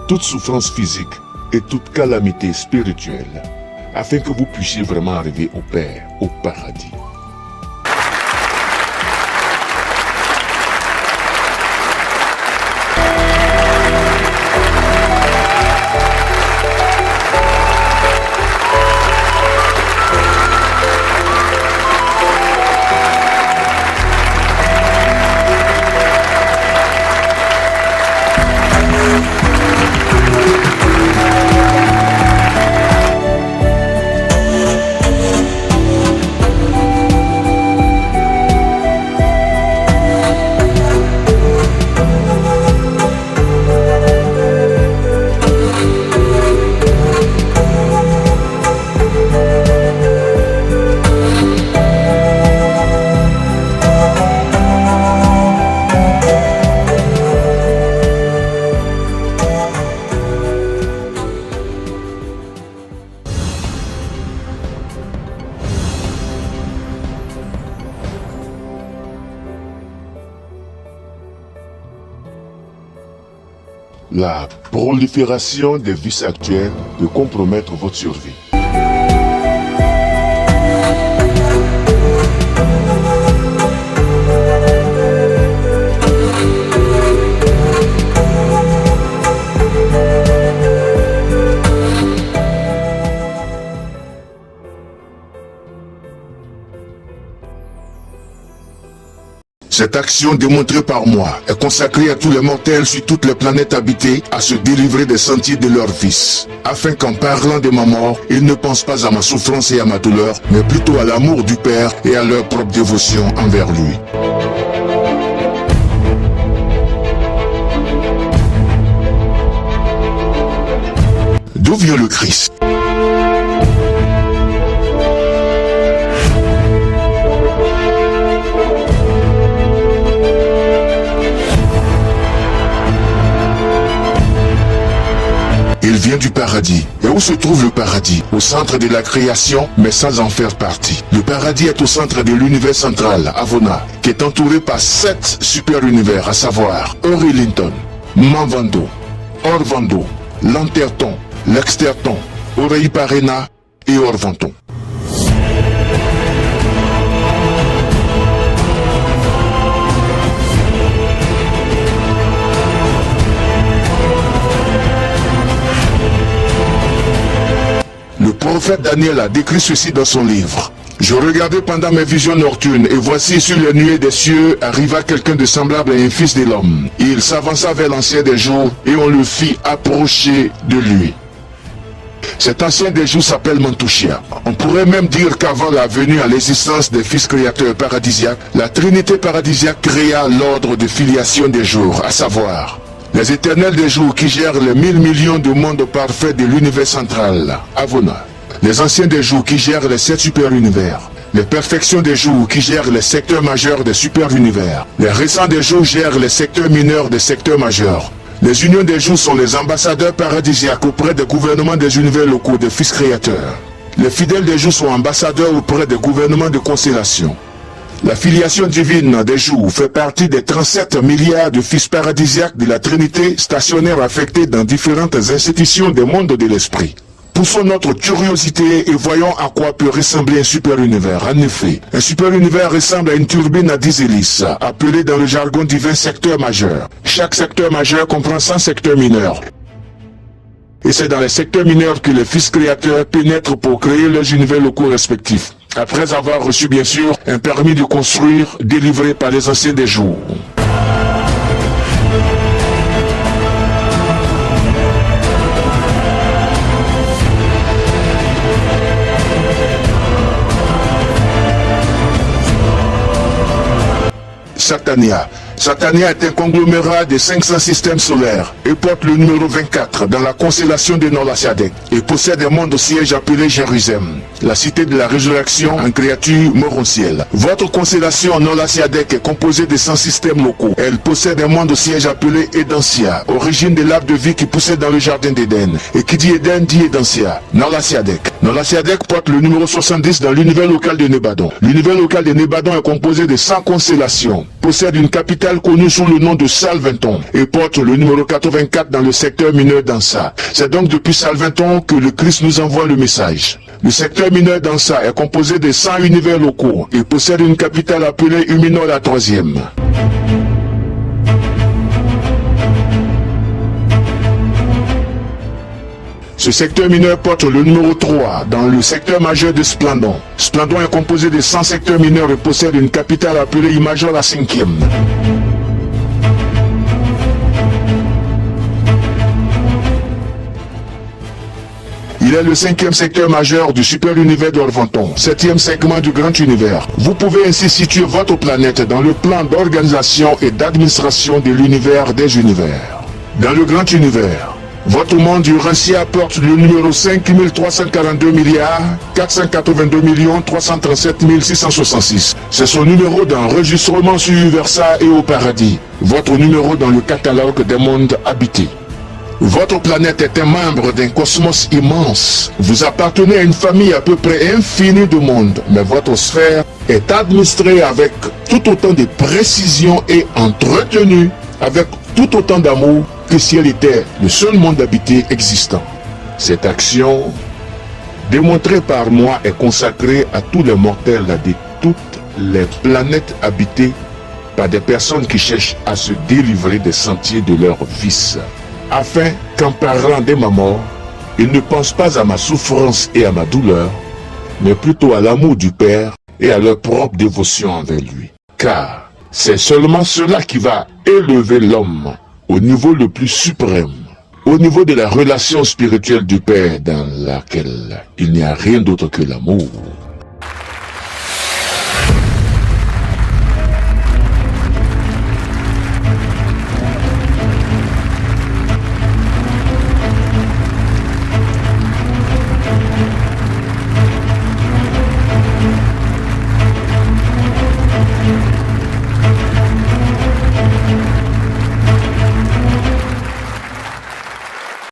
toute souffrance physique et toute calamité spirituelle, afin que vous puissiez vraiment arriver au Père, au paradis. La prolifération des vices actuels peut compromettre votre survie. Cette action démontrée par moi est consacrée à tous les mortels sur toutes les planètes habitées à se délivrer des sentiers de leurs vices, afin qu'en parlant de ma mort, ils ne pensent pas à ma souffrance et à ma douleur, mais plutôt à l'amour du Père et à leur propre dévotion envers lui. D'où vient le Christ? Il vient du paradis. Et où se trouve le paradis? Au centre de la création, mais sans en faire partie. Le paradis est au centre de l'univers central, Avona, qui est entouré par 7 super-univers, à savoir Ori-Linton, Manvando, Orvando, Lanterton, Lexterton, Orei-Parena et Orvanton. Le prophète Daniel a décrit ceci dans son livre. Je regardais pendant mes visions nocturnes, et voici sur les nuées des cieux arriva quelqu'un de semblable à un fils de l'homme. Il s'avança vers l'ancien des jours, et on le fit approcher de lui. Cet ancien des jours s'appelle Mantouchia. On pourrait même dire qu'avant la venue à l'existence des fils créateurs paradisiaques, la Trinité paradisiaque créa l'ordre de filiation des jours, à savoir les éternels des jours qui gèrent les 1000 millions de mondes parfaits de l'univers central, Avona. Les anciens des jours qui gèrent les 7 super-univers. Les perfections des jours qui gèrent les secteurs majeurs des super-univers. Les récents des jours gèrent les secteurs mineurs des secteurs majeurs. Les unions des jours sont les ambassadeurs paradisiaques auprès des gouvernements des univers locaux des fils créateurs. Les fidèles des jours sont ambassadeurs auprès des gouvernements de constellation. La filiation divine des jours fait partie des 37 milliards de fils paradisiaques de la Trinité stationnaires affectés dans différentes institutions des mondes de l'esprit. Poussons notre curiosité et voyons à quoi peut ressembler un super-univers. En effet, un super-univers ressemble à une turbine à 10 hélices, appelée dans le jargon divin secteur majeur. Chaque secteur majeur comprend 100 secteurs mineurs. Et c'est dans les secteurs mineurs que les fils créateurs pénètrent pour créer leurs univers locaux respectifs, après avoir reçu bien sûr un permis de construire délivré par les anciens des jours. Satania. Satania est un conglomérat de 500 systèmes solaires et porte le numéro 24 dans la constellation de Nolasiadek et possède un monde au siège appelé Jérusalem, la cité de la résurrection en créature morontielle. Votre constellation Nolasiadek est composée de 100 systèmes locaux. Elle possède un monde au siège appelé Edansia, origine de l'arbre de vie qui poussait dans le jardin d'Éden. Et qui dit Éden dit Edansia, Nolasiadek. dont la SIADEC porte le numéro 70 dans l'univers local de Nébadon. L'univers local de Nébadon est composé de 100 constellations, possède une capitale connue sous le nom de Salvinton et porte le numéro 84 dans le secteur mineur d'Ansa. C'est donc depuis Salvinton que le Christ nous envoie le message. Le secteur mineur d'Ansa est composé de 100 univers locaux et possède une capitale appelée Uminor la troisième. Ce secteur mineur porte le numéro 3 dans le secteur majeur de Splendon. Splendon est composé de 100 secteurs mineurs et possède une capitale appelée Imajor la cinquième. Il est le 5e secteur majeur du super univers d'Orvanton, 7e segment du grand univers. Vous pouvez ainsi situer votre planète dans le plan d'organisation et d'administration de l'univers des univers. Dans le grand univers, votre monde Urantia porte le numéro 5342 milliards 482 337 666. C'est son numéro d'enregistrement sur Uversa et au paradis. Votre numéro dans le catalogue des mondes habités. Votre planète est un membre d'un cosmos immense. Vous appartenez à une famille à peu près infinie de mondes, mais votre sphère est administrée avec tout autant de précision et entretenue avec tout autant d'amour que si elle était le seul monde habité existant. Cette action, démontrée par moi, est consacrée à tous les mortels de toutes les planètes habitées par des personnes qui cherchent à se délivrer des sentiers de leur vice, afin qu'en parlant de ma mort, ils ne pensent pas à ma souffrance et à ma douleur, mais plutôt à l'amour du Père et à leur propre dévotion envers lui. Car c'est seulement cela qui va élever l'homme au niveau le plus suprême, au niveau de la relation spirituelle du Père dans laquelle il n'y a rien d'autre que l'amour.